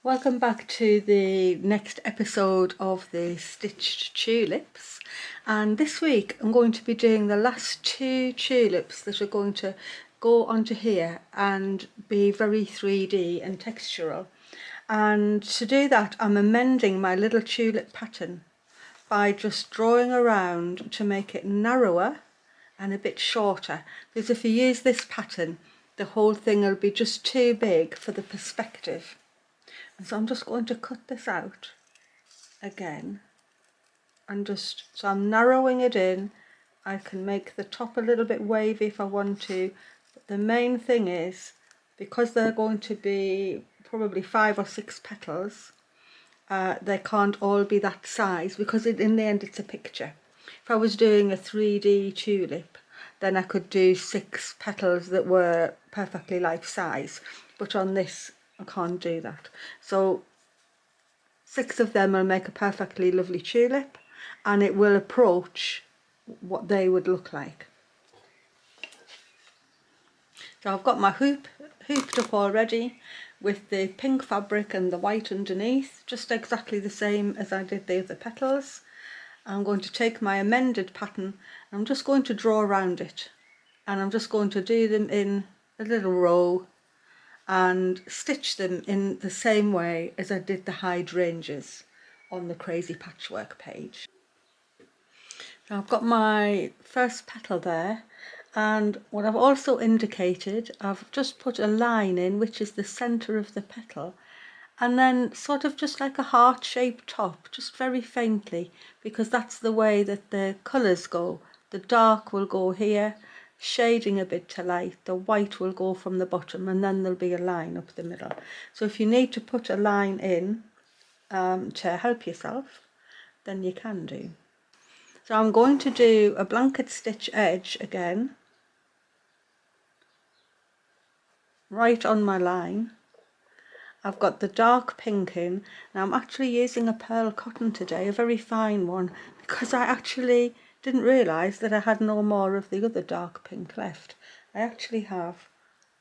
Welcome back to the next episode of the Stitched Tulips, and this week I'm going to be doing the last two tulips that are going to go onto here and be very 3D and textural. And to do that I'm amending my little tulip pattern by just drawing around to make it narrower and a bit shorter, because if you use this pattern the whole thing will be just too big for the perspective. So I'm just going to cut this out again and so I'm narrowing it in. I can make the top a little bit wavy if I want to, but the main thing is, because they're going to be probably 5 or 6 petals, they can't all be that size, because in the end it's a picture. If I was doing a 3D tulip, then I could do 6 petals that were perfectly life size, but on this I can't do that. So 6 of them will make a perfectly lovely tulip, and it will approach what they would look like. So I've got my hooped up already with the pink fabric and the white underneath, just exactly the same as I did the other petals. I'm going to take my amended pattern, I'm just going to draw around it, and I'm just going to do them in a little row and stitch them in the same way as I did the hydrangeas on the Crazy Patchwork page. Now I've got my first petal there, and what I've also indicated, I've just put a line in which is the centre of the petal, and then sort of just like a heart-shaped top, just very faintly, because that's the way that the colours go. The dark will go here, shading a bit to light, the white will go from the bottom, and then there'll be a line up the middle. So if you need to put a line in to help yourself, then you can do. So I'm going to do a blanket stitch edge again, right on my line. I've got the dark pink in. Now I'm actually using a pearl cotton today, a very fine one, because I actually didn't realise that I had no more of the other dark pink left. I actually have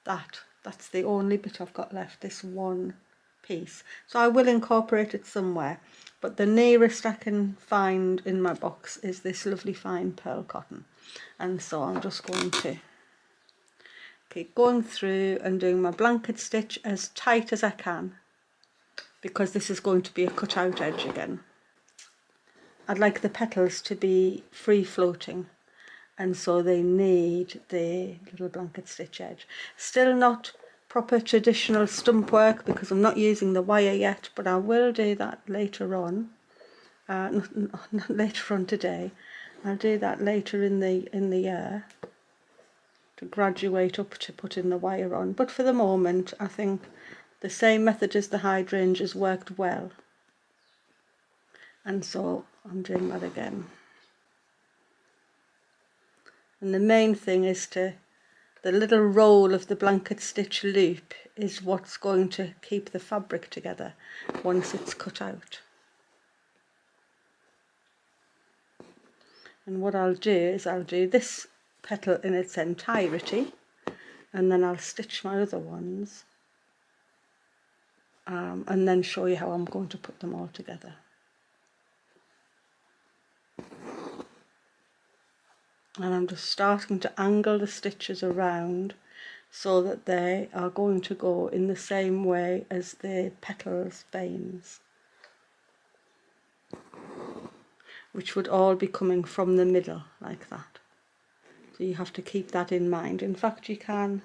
that. That's the only bit I've got left, this one piece. So I will incorporate it somewhere, but the nearest I can find in my box is this lovely fine pearl cotton. And so I'm just going to keep going through and doing my blanket stitch as tight as I can, because this is going to be a cut out edge again. I'd like the petals to be free floating, and so they need the little blanket stitch edge. Still not proper traditional stump work because I'm not using the wire yet, but I will do that later on. Not later on today. I'll do that later in the year, to graduate up to putting the wire on. But for the moment, I think the same method as the hydrangeas worked well, and so I'm doing that again. And the main thing is the little roll of the blanket stitch loop is what's going to keep the fabric together once it's cut out. And what I'll do is I'll do this petal in its entirety, and then I'll stitch my other ones, and then show you how I'm going to put them all together. And I'm just starting to angle the stitches around so that they are going to go in the same way as the petals veins, which would all be coming from the middle like that. So you have to keep that in mind. In fact, you can,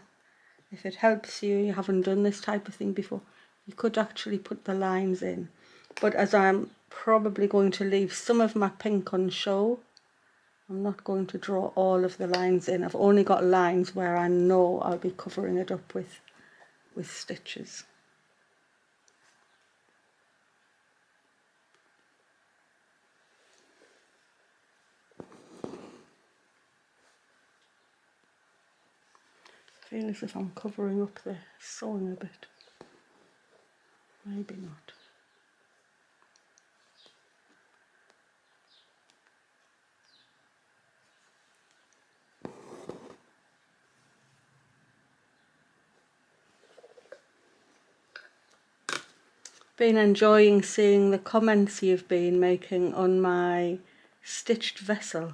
if it helps you, you haven't done this type of thing before, you could actually put the lines in. But as I'm probably going to leave some of my pink on show, I'm not going to draw all of the lines in. I've only got lines where I know I'll be covering it up with stitches. I feel as if I'm covering up the sewing a bit. Maybe not. been enjoying seeing the comments you've been making on my stitched vessel.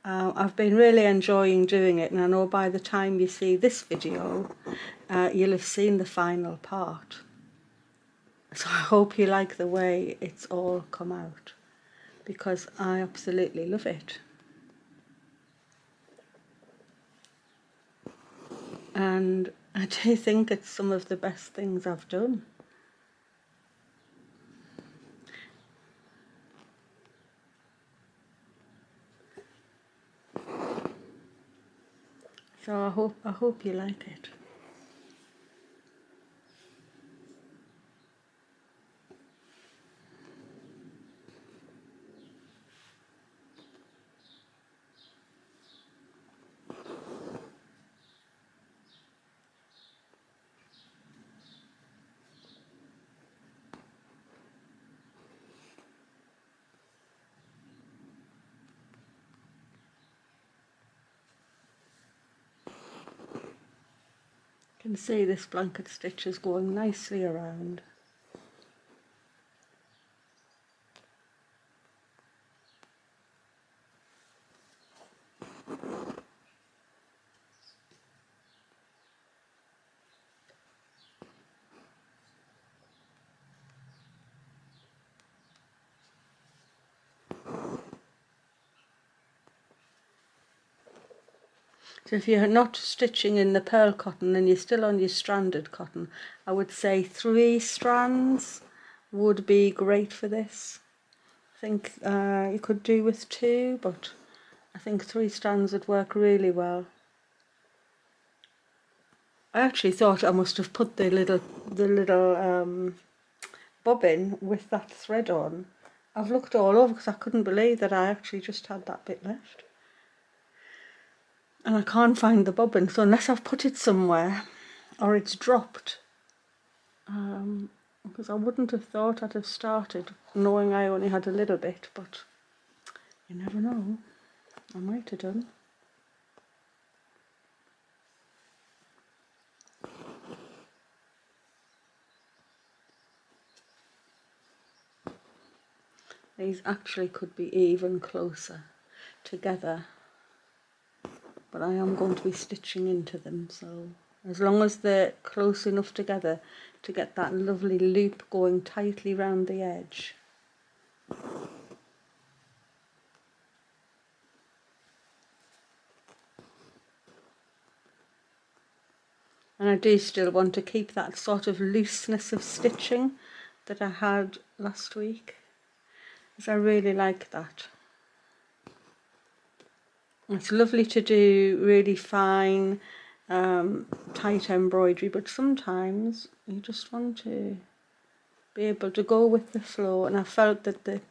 I've been really enjoying doing it, and I know by the time you see this video you'll have seen the final part. So I hope you like the way it's all come out, because I absolutely love it. And I do think it's some of the best things I've done. So I hope you like it. You can see this blanket stitch is going nicely around. So if you're not stitching in the pearl cotton and you're still on your stranded cotton, I would say 3 strands would be great for this. I think you could do with 2, but I think 3 strands would work really well. I actually thought I must have put the little bobbin with that thread on. I've looked all over because I couldn't believe that I actually just had that bit left. And I can't find the bobbin, so unless I've put it somewhere or it's dropped, because I wouldn't have thought I'd have started knowing I only had a little bit, but you never know, I might have done. These actually could be even closer together, but I am going to be stitching into them, so as long as they're close enough together to get that lovely loop going tightly round the edge. And I do still want to keep that sort of looseness of stitching that I had last week, because I really like that. It's lovely to do really fine, tight embroidery, but sometimes you just want to be able to go with the flow, and I felt that the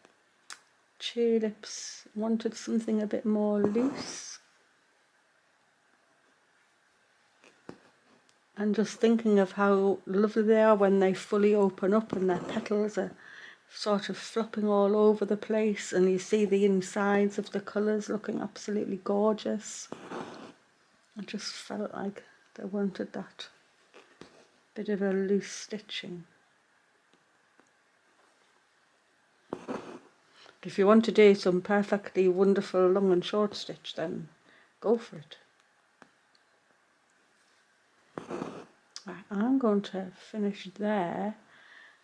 tulips wanted something a bit more loose. And just thinking of how lovely they are when they fully open up and their petals are sort of flopping all over the place, and you see the insides of the colours looking absolutely gorgeous. I just felt like they wanted that bit of a loose stitching. If you want to do some perfectly wonderful long and short stitch, then go for it. Right, I'm going to finish there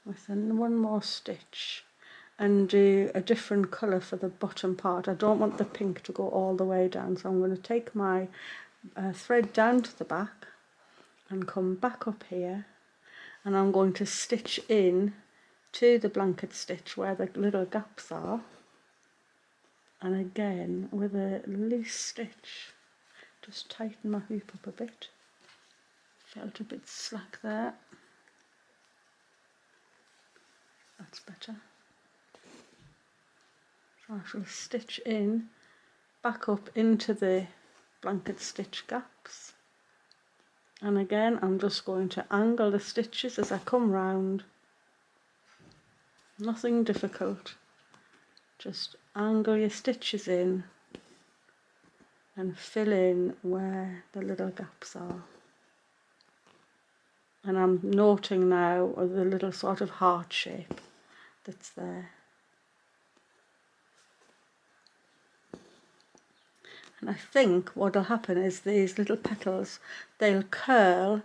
with one more stitch and do a different colour for the bottom part. I don't want the pink to go all the way down, so I'm going to take my thread down to the back and come back up here, and I'm going to stitch in to the blanket stitch where the little gaps are, and again with a loose stitch just tighten my hoop up a bit. Felt a bit slack there. That's better. So I shall stitch in back up into the blanket stitch gaps, and again I'm just going to angle the stitches as I come round. Nothing difficult, just angle your stitches in and fill in where the little gaps are. and I'm noting now the little sort of heart shape that's there. And I think what'll happen is these little petals, they'll curl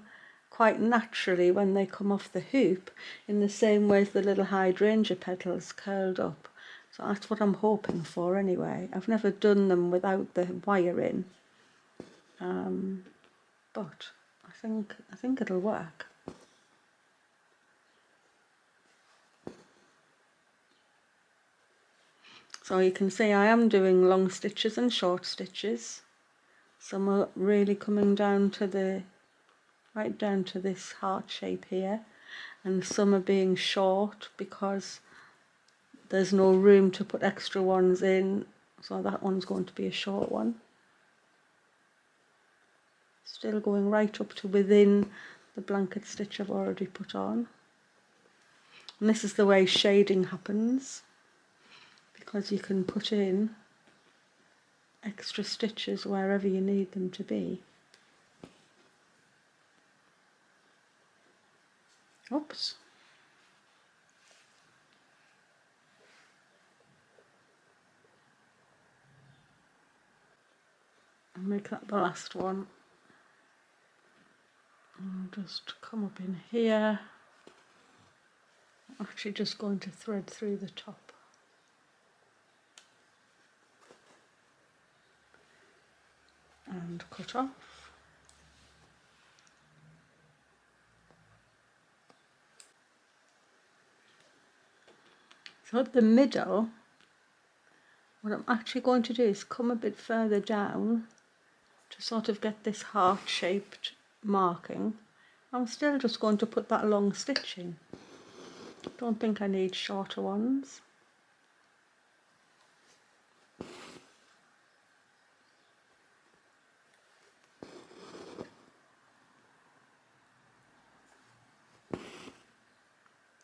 quite naturally when they come off the hoop, in the same way as the little hydrangea petals curled up. So that's what I'm hoping for anyway. I've never done them without the wire in, but I think it'll work. So you can see I am doing long stitches and short stitches. Some are really coming down to the, right down to this heart shape here, and some are being short because there's no room to put extra ones in, so that one's going to be a short one. Still going right up to within the blanket stitch I've already put on. And this is the way shading happens, because you can put in extra stitches wherever you need them to be. Oops. I'll make that the last one. I'll just come up in here. I'm actually just going to thread through the top. And cut off. So at the middle, what I'm actually going to do is come a bit further down to sort of get this heart-shaped marking. I'm still just going to put that long stitch in. Don't think I need shorter ones.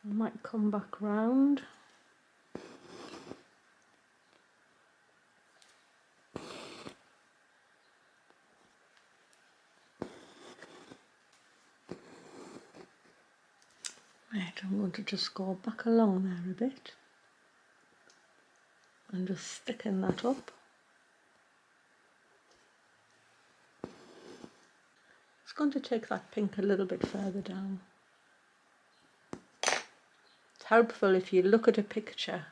I might come back round. Right, I'm going to just go back along there a bit and just thicken that up. It's going to take that pink a little bit further down. It's helpful if you look at a picture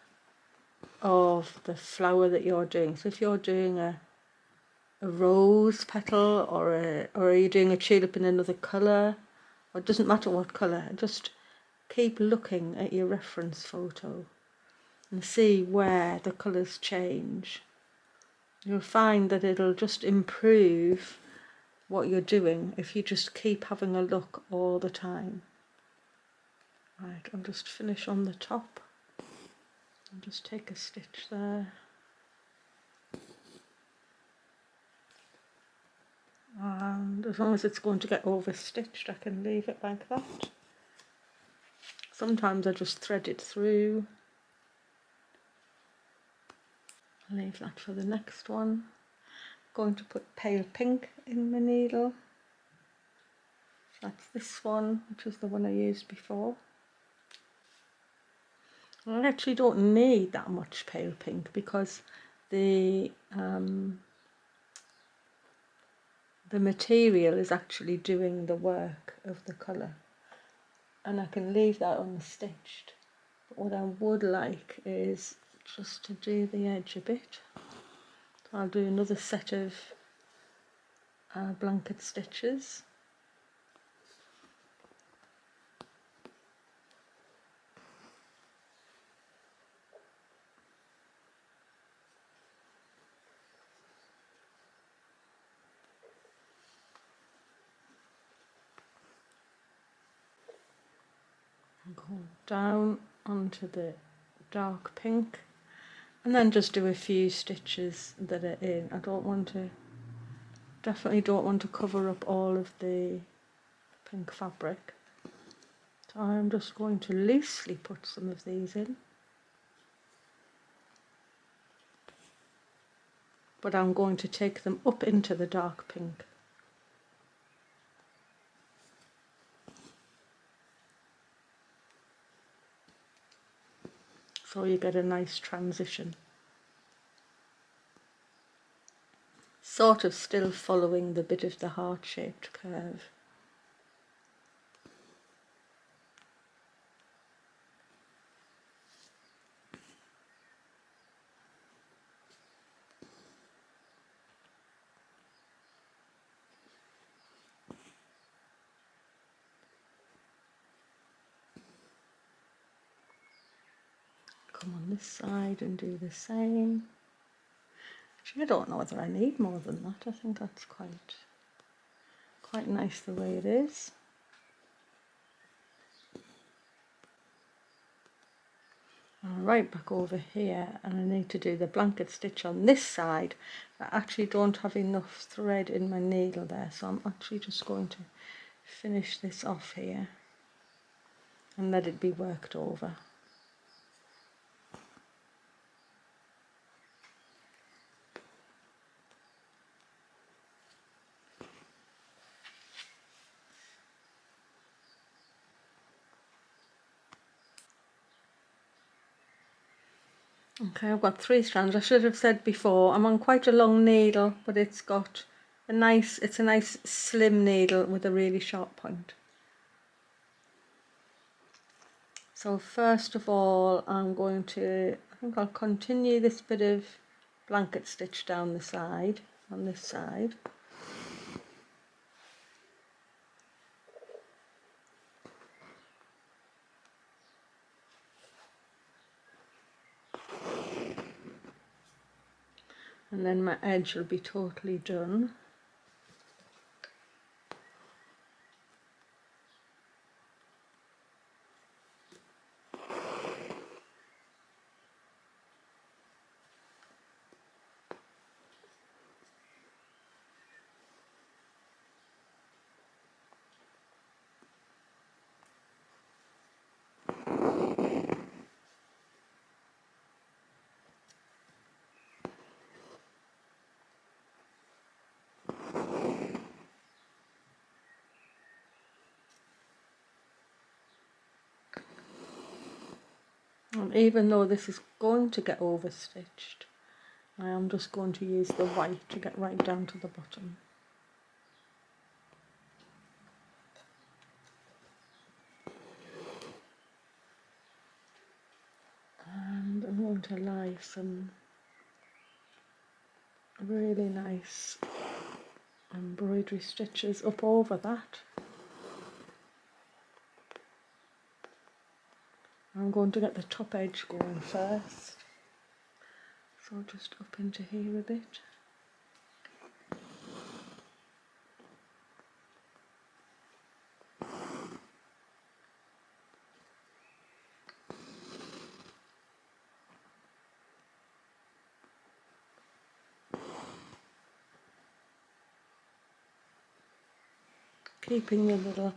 of the flower that you're doing. So if you're doing a rose petal, or you're doing a tulip in another colour, or it doesn't matter what colour, just keep looking at your reference photo and see where the colours change. You'll find that it'll just improve what you're doing if you just keep having a look all the time. Right, I'll just finish on the top. I'll just take a stitch there. And as long as it's going to get overstitched, I can leave it like that. Sometimes I just thread it through. I'll leave that for the next one. I'm going to put pale pink in my needle. That's this one, which is the one I used before. I actually don't need that much pale pink because the material is actually doing the work of the colour, and I can leave that unstitched. But what I would like is just to do the edge a bit. So I'll do another set of blanket stitches. Go down onto the dark pink, and then just do a few stitches that are in. I don't want to, definitely don't want to cover up all of the pink fabric. So I'm just going to loosely put some of these in, but I'm going to take them up into the dark pink. so you get a nice transition. Sort of still following the bit of the heart-shaped curve. Come on this side and do the same. Actually, I don't know whether I need more than that. I think that's quite nice the way it is. And right back over here, and I need to do the blanket stitch on this side. I actually don't have enough thread in my needle there, so I'm actually just going to finish this off here and let it be worked over. Okay, I've got 3 strands. I should have said before, I'm on quite a long needle, but it's a nice slim needle with a really sharp point. So first of all, I think I'll continue this bit of blanket stitch down the side, on this side. And then my edge will be totally done. And even though this is going to get overstitched, I am just going to use the white to get right down to the bottom. And I'm going to lie some really nice embroidery stitches up over that. I'm going to get the top edge going first, so just up into here a bit. Keeping the little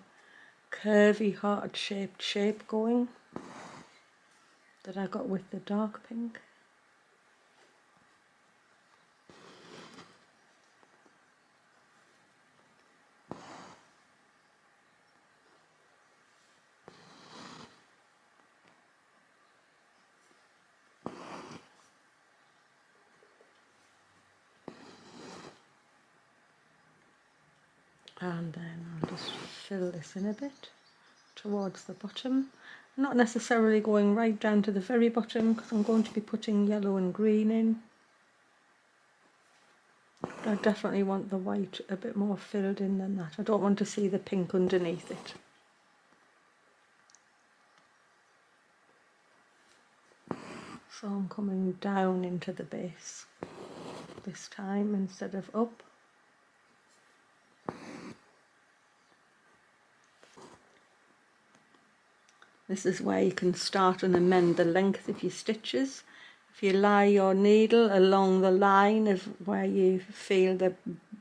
curvy heart shaped shape going that I got with the dark pink. And then I'll just fill this in a bit towards the bottom. Not necessarily going right down to the very bottom because I'm going to be putting yellow and green in. But I definitely want the white a bit more filled in than that. I don't want to see the pink underneath it. So I'm coming down into the base this time instead of up. This is where you can start and amend the length of your stitches. If you lie your needle along the line of where you feel the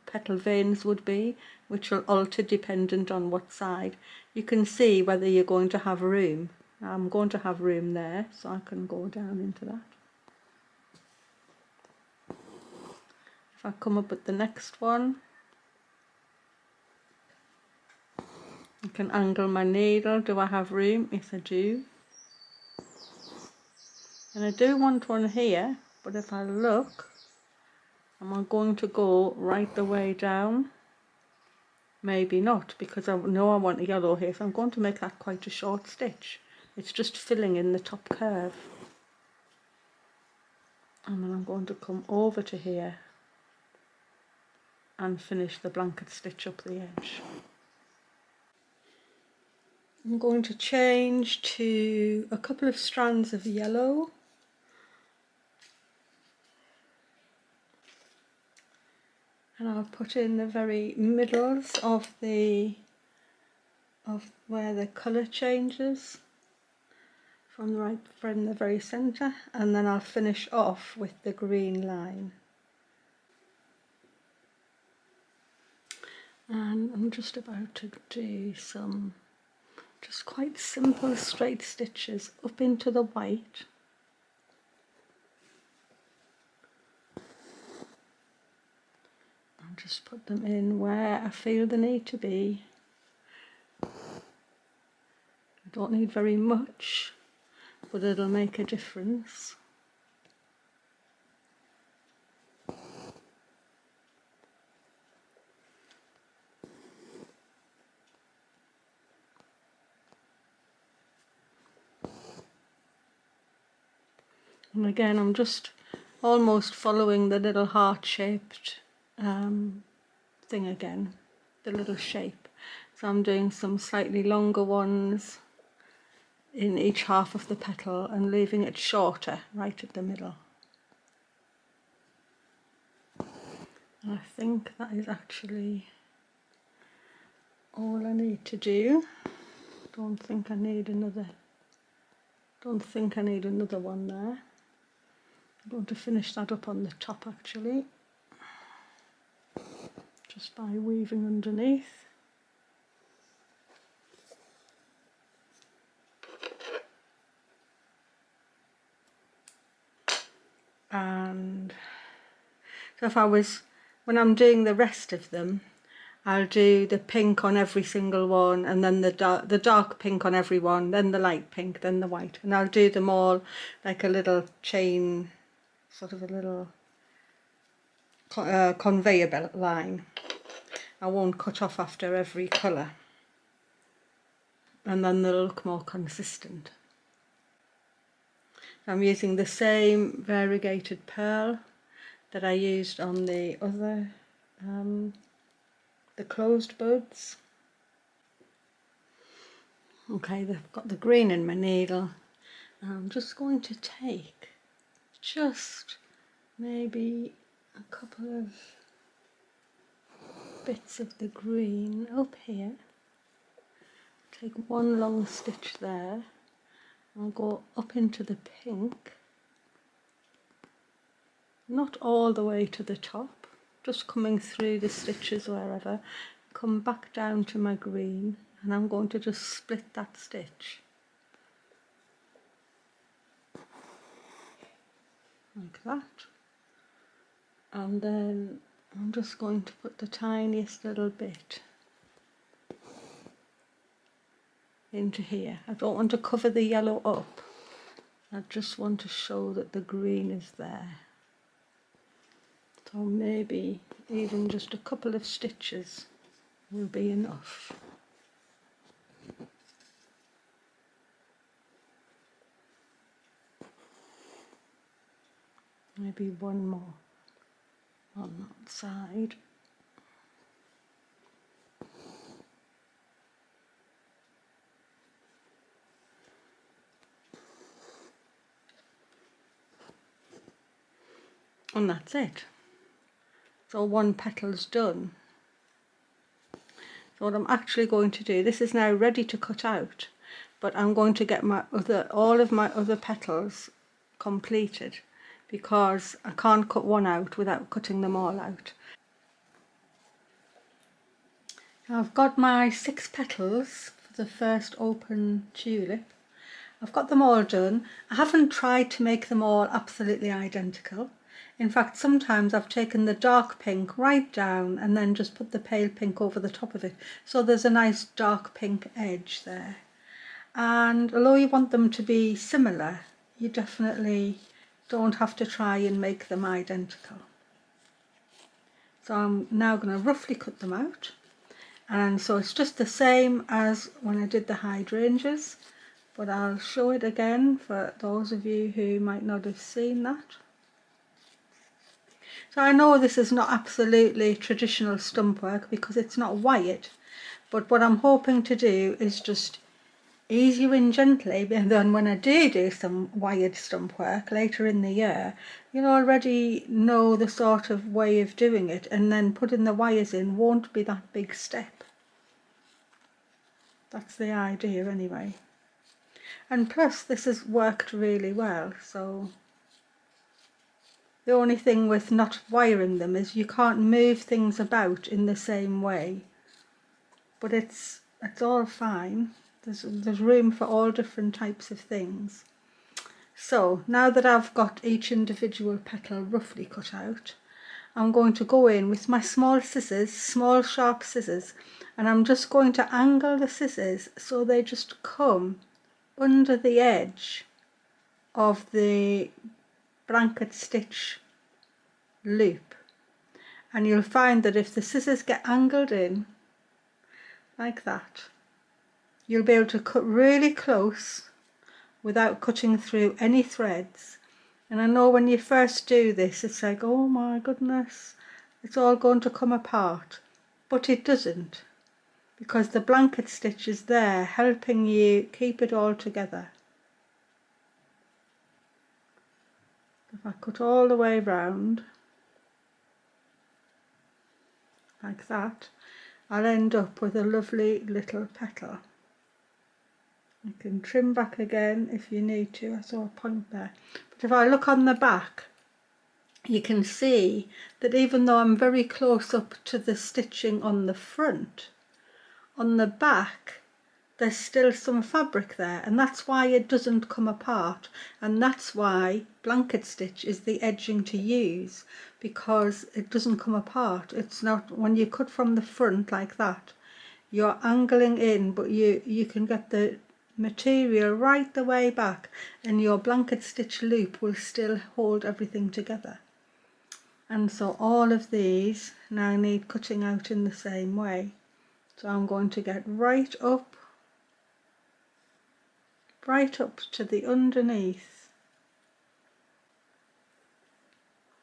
petal veins would be, which will alter dependent on what side, you can see whether you're going to have room. I'm going to have room there, so I can go down into that. If I come up with the next one, I can angle my needle. Do I have room? Yes, I do. And I do want one here, but if I look, am I going to go right the way down? Maybe not, because I know I want a yellow here, so I'm going to make that quite a short stitch. It's just filling in the top curve. And then I'm going to come over to here and finish the blanket stitch up the edge. I'm going to change to a couple of strands of yellow. And I'll put in the very middles of where the colour changes from the very centre, and then I'll finish off with the green line. And I'm just about to do some just quite simple straight stitches up into the white. And just put them in where I feel they need to be. I don't need very much, but it'll make a difference. And again, I'm just almost following the little heart-shaped thing again, the little shape. So I'm doing some slightly longer ones in each half of the petal and leaving it shorter right at the middle. And I think that is actually all I need to do. Don't think I need another one there. I'm going to finish that up on the top actually, just by weaving underneath. And so when I'm doing the rest of them, I'll do the pink on every single one, and then the dark pink on every one, then the light pink, then the white, and I'll do them all like a little chain, sort of a little conveyor belt line. I won't cut off after every colour, and then they'll look more consistent. I'm using the same variegated pearl that I used on the other, the closed buds. Okay, they've got the green in my needle. I'm just going to take just maybe a couple of bits of the green up here. Take one long stitch there. I'll go up into the pink. Not all the way to the top, just coming through the stitches wherever. Come back down to my green, and I'm going to just split that stitch. Like that. And then I'm just going to put the tiniest little bit into here. I don't want to cover the yellow up. I just want to show that the green is there. So maybe even just a couple of stitches will be enough. Maybe one more on that side. And that's it. So one petal's done. So what I'm actually going to do, this is now ready to cut out, but I'm going to get all of my other petals completed, because I can't cut one out without cutting them all out. I've got my 6 petals for the first open tulip. I've got them all done. I haven't tried to make them all absolutely identical. In fact, sometimes I've taken the dark pink right down and then just put the pale pink over the top of it. So there's a nice dark pink edge there. And although you want them to be similar, you definitely don't have to try and make them identical. So I'm now going to roughly cut them out, and so it's just the same as when I did the hydrangeas, but I'll show it again for those of you who might not have seen that. So I know this is not absolutely traditional stump work because it's not wired, but what I'm hoping to do is just ease you in gently, and then when I do some wired stump work later in the year, you'll already know the sort of way of doing it, and then putting the wires in won't be that big step. That's the idea anyway. And plus this has worked really well, so the only thing with not wiring them is you can't move things about in the same way, but it's all fine. There's room for all different types of things. So now that I've got each individual petal roughly cut out, I'm going to go in with my small scissors, small sharp scissors, and I'm just going to angle the scissors so they just come under the edge of the blanket stitch loop. And you'll find that if the scissors get angled in like that, you'll be able to cut really close without cutting through any threads. And I know when you first do this, it's like, oh my goodness, it's all going to come apart, but it doesn't, because the blanket stitch is there helping you keep it all together. If I cut all the way round like that, I'll end up with a lovely little petal. You can trim back again if you need to. I saw a point there. But if I look on the back, you can see that even though I'm very close up to the stitching on the front, on the back there's still some fabric there, and that's why it doesn't come apart, and that's why blanket stitch is the edging to use, because it doesn't come apart. It's not, when you cut from the front like that, you're angling in, but you can get the material right the way back, and your blanket stitch loop will still hold everything together. And so all of these now need cutting out in the same way. So I'm going to get right up to the underneath.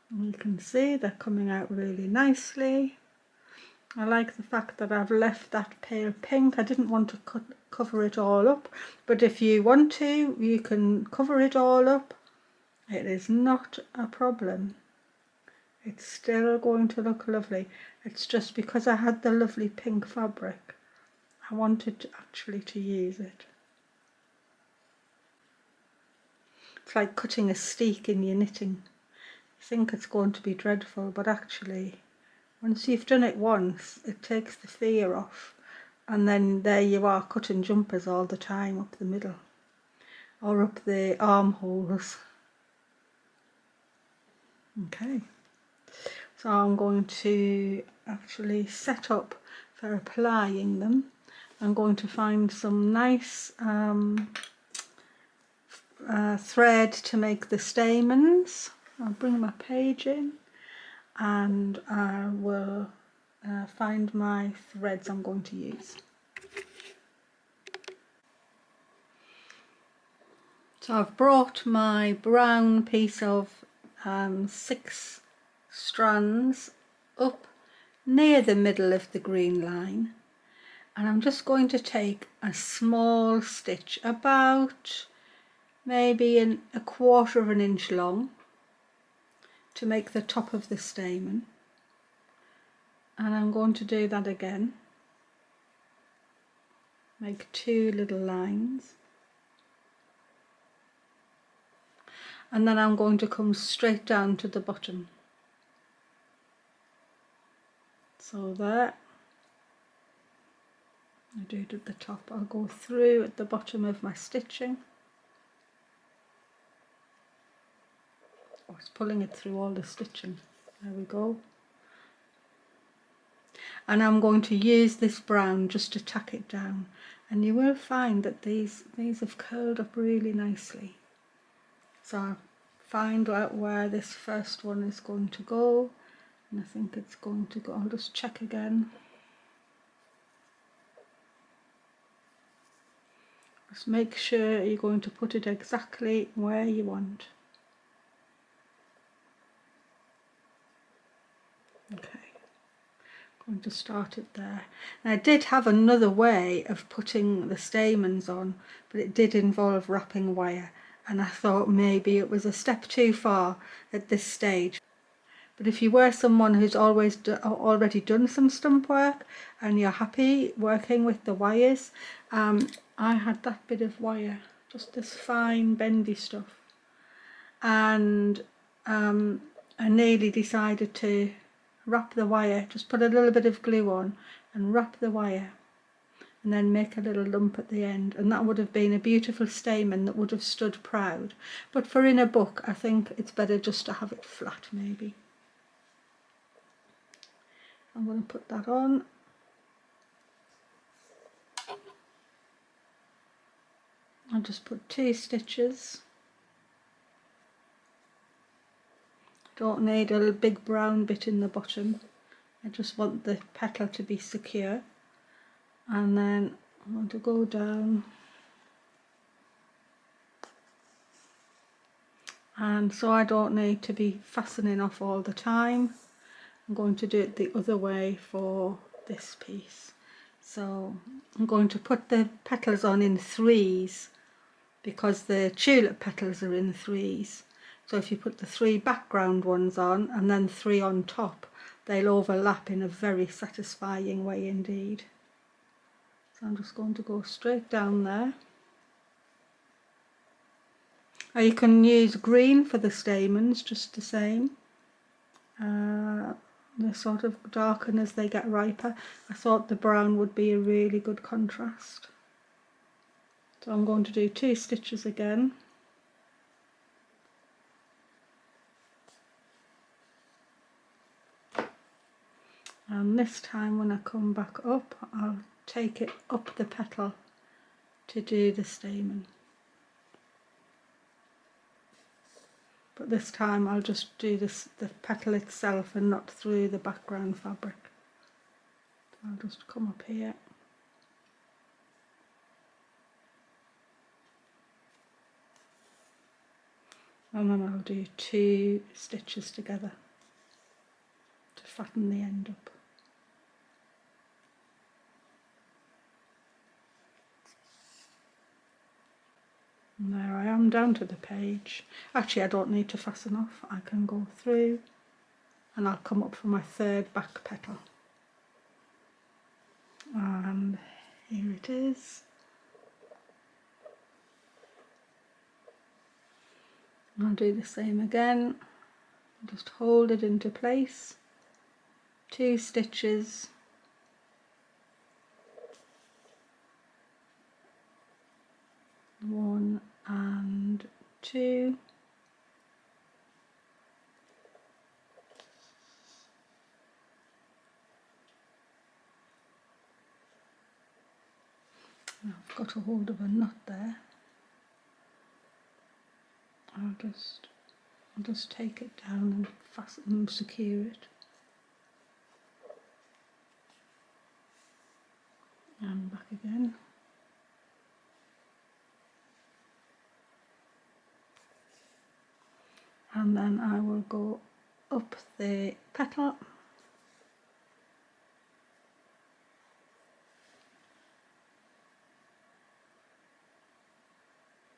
And you can see they're coming out really nicely. I like the fact that I've left that pale pink. I didn't want to cover it all up, but if you want to, you can cover it all up. It is not a problem. It's still going to look lovely. It's just because I had the lovely pink fabric, I wanted actually to use it. It's like cutting a steek in your knitting. You think it's going to be dreadful, but actually, once you've done it once, it takes the fear off, and then there you are cutting jumpers all the time up the middle, or up the armholes. Okay, so I'm going to actually set up for applying them. I'm going to find some nice thread to make the stamens. I'll bring my page in, and I will find my threads I'm going to use. So I've brought my brown piece of 6 strands up near the middle of the green line, and I'm just going to take a small stitch about maybe a 1/4 of an inch long to make the top of the stamen, and I'm going to do that again, make 2 little lines, and then I'm going to come straight down to the bottom. So there, I do it at the top. I'll go through at the bottom of my stitching. Oh, it's pulling it through all the stitching. There we go. And I'm going to use this brown just to tack it down, and you will find that these have curled up really nicely. So I find out where this first one is going to go, and I think it's going to go, I'll just check again. Just make sure you're going to put it exactly where you want. Okay, I'm going to start it there. Now, I did have another way of putting the stamens on, but it did involve wrapping wire, and I thought maybe it was a step too far at this stage. But if you were someone who's already done some stump work and you're happy working with the wires, I had that bit of wire, just this fine bendy stuff, and I nearly decided to wrap the wire, just put a little bit of glue on and wrap the wire, and then make a little lump at the end, and that would have been a beautiful stamen that would have stood proud. But for in a book, I think it's better just to have it flat maybe. I'm going to put that on. I'll just put 2 stitches. Don't need a big brown bit in the bottom. I just want the petal to be secure. And then I'm going to go down. And so I don't need to be fastening off all the time. I'm going to do it the other way for this piece. So I'm going to put the petals on in 3s, because the tulip petals are in 3s. So if you put the 3 background ones on and then 3 on top, they'll overlap in a very satisfying way indeed. So I'm just going to go straight down there. Or you can use green for the stamens, just the same. They sort of darken as they get riper. I thought the brown would be a really good contrast. So I'm going to do 2 stitches again. And this time when I come back up, I'll take it up the petal to do the stamen. But this time I'll just do the petal itself and not through the background fabric. I'll just come up here. And then I'll do 2 stitches together to fatten the end up. And there I am, down to the page. Actually, I don't need to fasten off. I can go through and I'll come up for my 3rd back petal. And here it is. I'll do the same again. Just hold it into place. 2 stitches. One and 2. I've got a hold of a knot there. I'll just take it down and fasten and secure it. And back again. And then I will go up the petal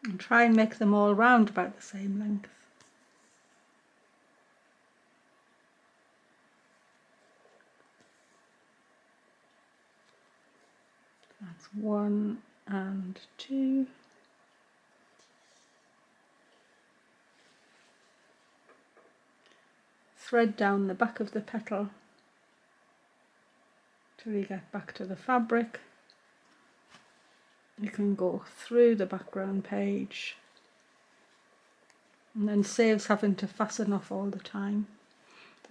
and try and make them all round about the same length. That's 1 and 2. Thread down the back of the petal till you get back to the fabric. You can go through the background page and then saves having to fasten off all the time.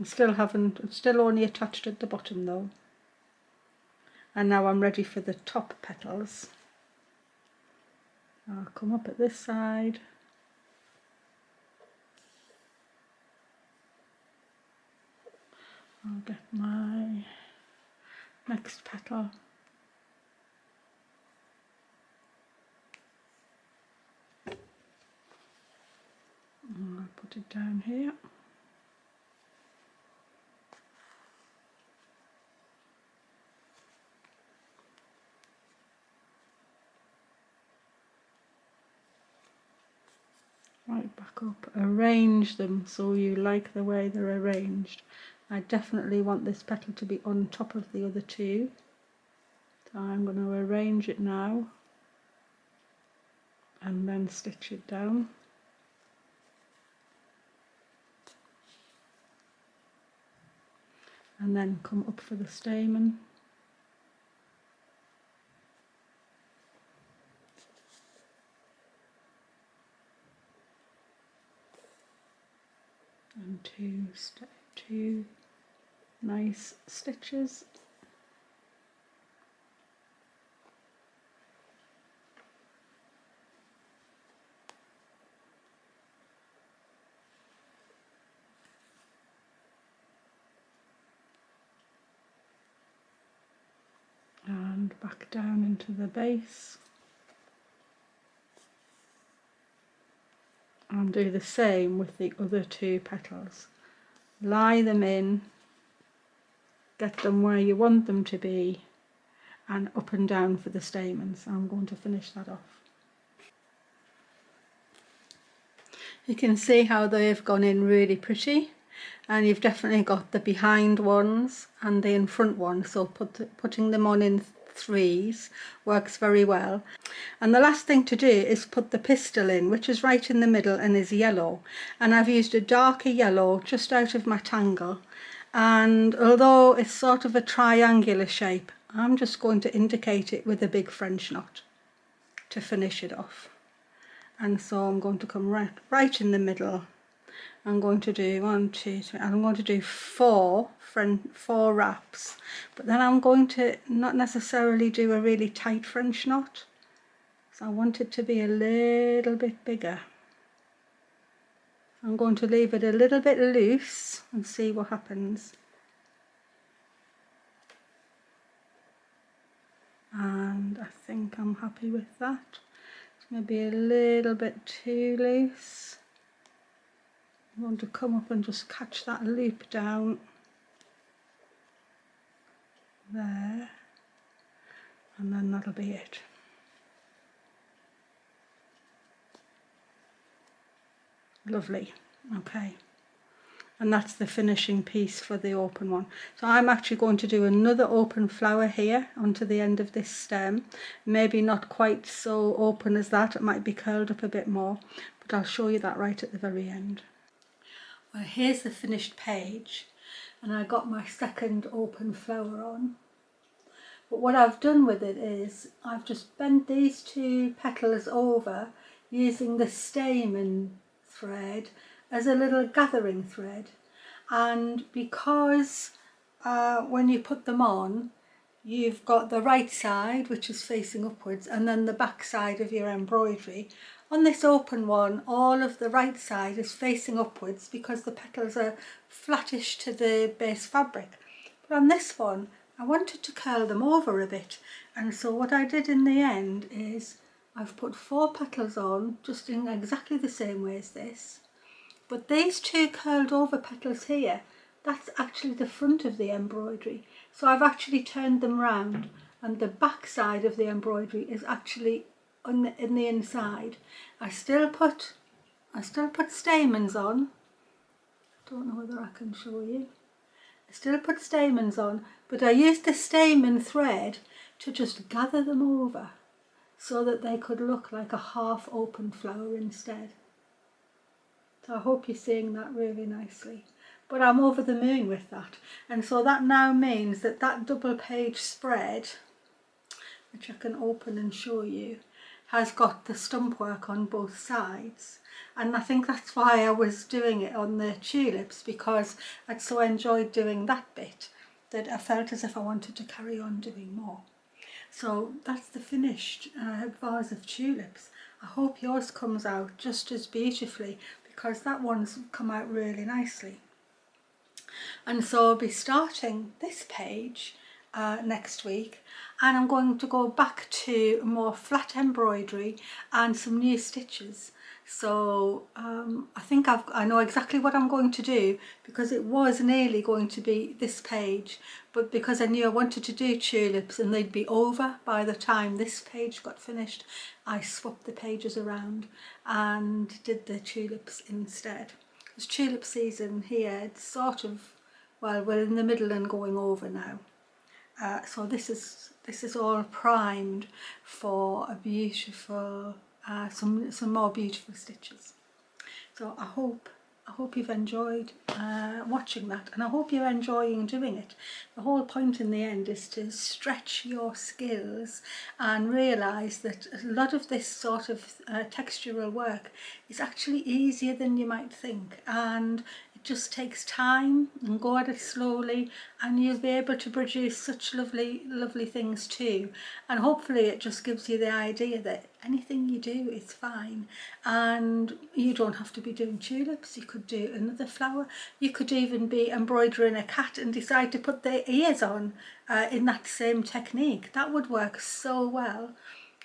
It's still only attached at the bottom though. And now I'm ready for the top petals. I'll come up at this side I'll get my next petal. And I'll put it down here. Right back up, arrange them so you like the way they're arranged. I definitely want this petal to be on top of the other two. So I'm going to arrange it now and then stitch it down. And then come up for the stamen. And two nice stitches. And back down into the base. And do the same with the other two petals. Lie them in, get them where you want them to be, and up and down for the stamens. I'm going to finish that off. You can see how they've gone in really pretty, and you've definitely got the behind ones and the in front ones, so putting them on in threes works very well. And the last thing to do is put the pistil in, which is right in the middle and is yellow, and I've used a darker yellow just out of my tangle, and although it's sort of a triangular shape, I'm just going to indicate it with a big French knot to finish it off. And so I'm going to come right in the middle. I'm going to do 1, 2, 3, and I'm going to do four wraps, but then I'm going to not necessarily do a really tight French knot, so I want it to be a little bit bigger. I'm going to leave it a little bit loose and see what happens. And I think I'm happy with that. It's maybe a little bit too loose. I'm going to come up and just catch that loop down there, and then that'll be it. Lovely. Okay, and that's the finishing piece for the open one. So I'm actually going to do another open flower here onto the end of this stem. Maybe not quite so open as that, it might be curled up a bit more, but I'll show you that right at the very end. Well, here's the finished page, and I got my second open flower on. But what I've done with it is I've just bent these two petals over using the stamen thread as a little gathering thread. And because when you put them on, you've got the right side, which is facing upwards, and then the back side of your embroidery. On this open one, all of the right side is facing upwards because the petals are flattish to the base fabric. But on this one, I wanted to curl them over a bit, and so what I did in the end is I've put 4 petals on just in exactly the same way as this, but these 2 curled over petals here, that's actually the front of the embroidery, so I've actually turned them round, and the back side of the embroidery is actually in the inside. I still put stamens on. Don't know whether I can show you. I still put stamens on, but I used the stamen thread to just gather them over so that they could look like a half open flower instead. So I hope you're seeing that really nicely. But I'm over the moon with that. And so that now means that that double page spread, which I can open and show you, has got the stump work on both sides. And I think that's why I was doing it on the tulips, because I'd so enjoyed doing that bit that I felt as if I wanted to carry on doing more. So that's the finished vase of tulips. I hope yours comes out just as beautifully, because that one's come out really nicely. And so I'll be starting this page next week, and I'm going to go back to more flat embroidery and some new stitches. So I think I know exactly what I'm going to do, because it was nearly going to be this page, but because I knew I wanted to do tulips and they'd be over by the time this page got finished, I swapped the pages around and did the tulips instead. It's tulip season here, it's sort of, well, we're in the middle and going over now. So this is all primed for a beautiful, some more beautiful stitches. So I hope you've enjoyed watching that, and I hope you're enjoying doing it. The whole point in the end is to stretch your skills and realise that a lot of this sort of textural work is actually easier than you might think, and it just takes time, and go at it slowly and you'll be able to produce such lovely things too. And hopefully it just gives you the idea that anything you do is fine, and you don't have to be doing tulips. You could do another flower. You could even be embroidering a cat and decide to put their ears on in that same technique. That would work so well.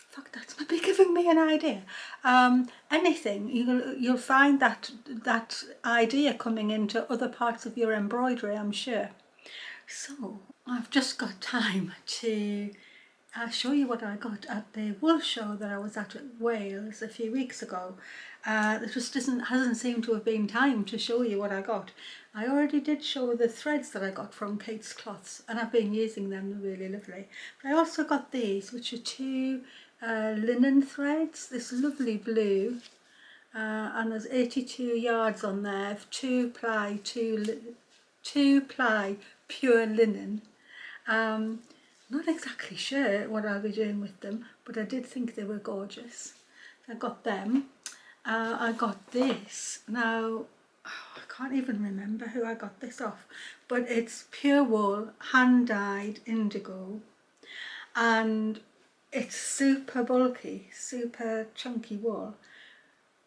Fuck, that's maybe giving me an idea. Anything, you'll find that idea coming into other parts of your embroidery, I'm sure. So I've just got time to show you what I got at the wool show that I was at Wales a few weeks ago. There just hasn't seemed to have been time to show you what I got. I already did show the threads that I got from Kate's Cloths, and I've been using them, they're really lovely. But I also got these, which are two linen threads, this lovely blue, and there's 82 yards on there of two ply pure linen. Not exactly sure what I'll be doing with them, but I did think they were gorgeous. I got them. I got this. Now, I can't even remember who I got this off, but it's pure wool, hand-dyed indigo, and it's super bulky, super chunky wool,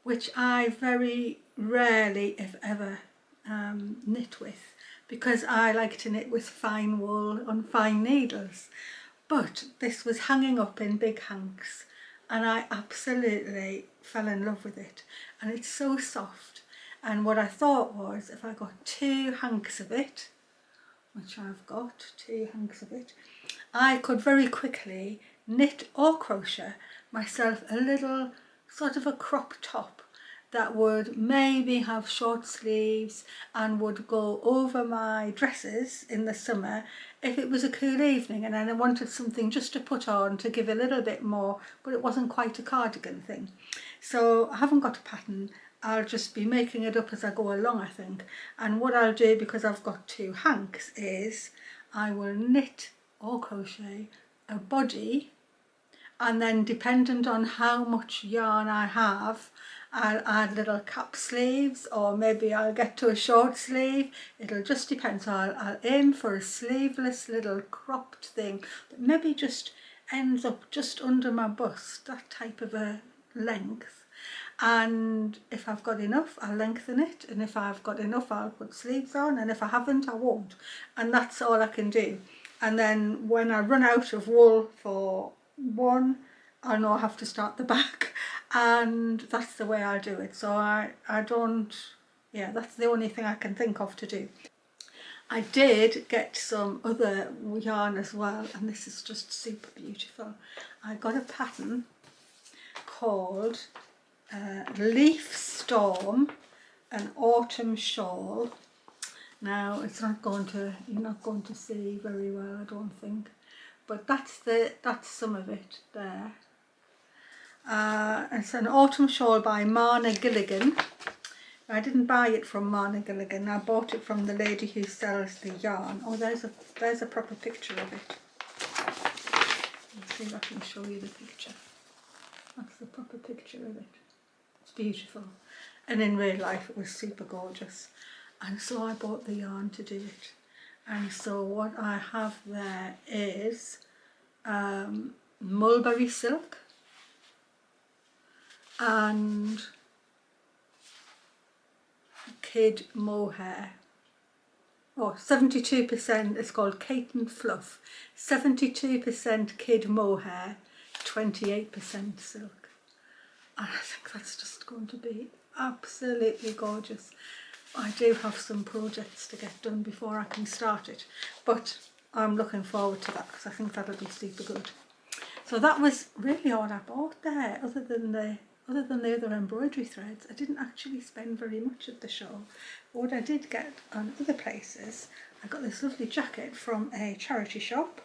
which I very rarely, if ever, knit with, because I like to knit with fine wool on fine needles. But this was hanging up in big hanks, and I absolutely fell in love with it, and it's so soft. And what I thought was, if I got 2 hanks of it, which I've got 2 hanks of it, I could very quickly knit or crochet myself a little sort of a crop top that would maybe have short sleeves and would go over my dresses in the summer if it was a cool evening and then I wanted something just to put on to give a little bit more, but it wasn't quite a cardigan thing. So I haven't got a pattern. I'll just be making it up as I go along, I think. And what I'll do, because I've got 2 hanks, is I will knit or crochet a body, and then dependent on how much yarn I have, I'll add little cap sleeves, or maybe I'll get to a short sleeve. It'll just depend. So I'll aim for a sleeveless little cropped thing that maybe just ends up just under my bust, that type of a length. And if I've got enough, I'll lengthen it, and if I've got enough, I'll put sleeves on, and if I haven't, I won't. And that's all I can do. And then when I run out of wool for one, I know I have to start the back, and that's the way I do it. So I don't, yeah, that's the only thing I can think of to do. I did get some other yarn as well, and this is just super beautiful. I got a pattern called Leaf Storm, an autumn shawl. Now it's not going to, you're not going to see very well, I don't think, but that's some of it there. It's an autumn shawl by Marna Gilligan. I didn't buy it from Marna Gilligan. I bought it from the lady who sells the yarn. Oh, there's a proper picture of it. Let's see if I can show you the picture. That's the proper picture of it. It's beautiful, and in real life it was super gorgeous, and so I bought the yarn to do it. And so what I have there is mulberry silk and kid mohair. Oh, 72% is called Kate and Fluff, 72% kid mohair, 28% silk. And I think that's just going to be absolutely gorgeous. I do have some projects to get done before I can start it, but I'm looking forward to that because I think that'll be super good. So that was really all I bought there, other than the other embroidery threads. I didn't actually spend very much at the show. But what I did get on other places, I got this lovely jacket from a charity shop,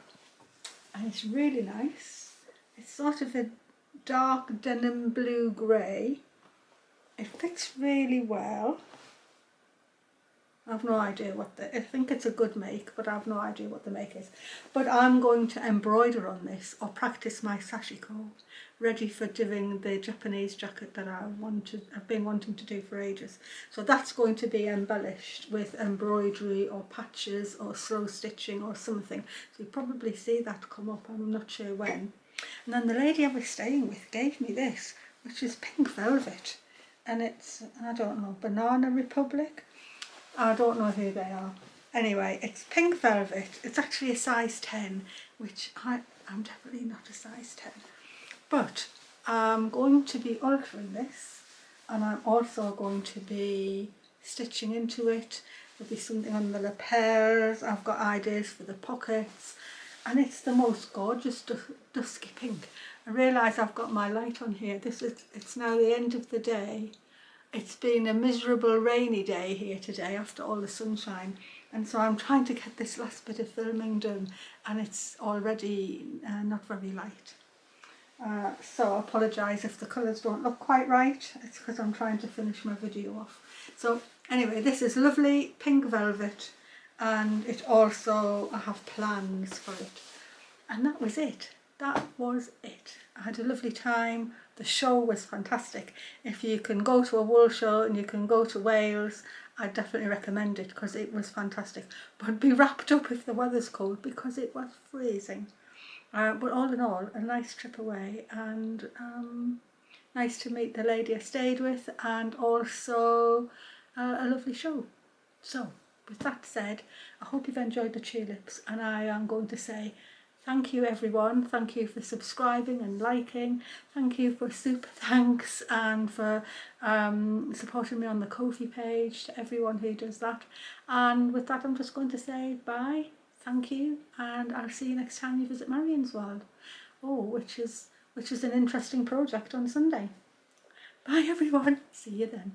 and it's really nice. It's sort of a dark denim blue grey. It fits really well. I have no idea I think it's a good make, but I have no idea what the make is. But I'm going to embroider on this, or practice my sashiko, ready for doing the Japanese jacket that I've been wanting to do for ages. So that's going to be embellished with embroidery or patches or slow stitching or something. So you'll probably see that come up, I'm not sure when. And then the lady I was staying with gave me this, which is pink velvet. And it's, I don't know, Banana Republic. I don't know who they are. Anyway, it's pink velvet. It's actually a size 10, which I'm definitely not a size 10. But I'm going to be altering this, and I'm also going to be stitching into it. There'll be something on the lapels. I've got ideas for the pockets, and it's the most gorgeous dusky pink. I realise I've got my light on here. It's now the end of the day. It's been a miserable rainy day here today after all the sunshine, and so I'm trying to get this last bit of filming done, and it's already not very light. So I apologise if the colours don't look quite right. It's because I'm trying to finish my video off. So anyway, this is lovely pink velvet, and it also, I have plans for it. And that was it. That was it. I had a lovely time. The show was fantastic. If you can go to a wool show and you can go to Wales, I definitely recommend it because it was fantastic. But be wrapped up if the weather's cold because it was freezing. But all in all, a nice trip away, and nice to meet the lady I stayed with, and also a lovely show. So with that said, I hope you've enjoyed the tulips, and I am going to say thank you everyone. Thank you for subscribing and liking. Thank you for super thanks and for supporting me on the Ko-fi page, to everyone who does that. And with that, I'm just going to say bye, thank you, and I'll see you next time you visit Marion's World. Oh, which is an interesting project on Sunday. Bye everyone, see you then.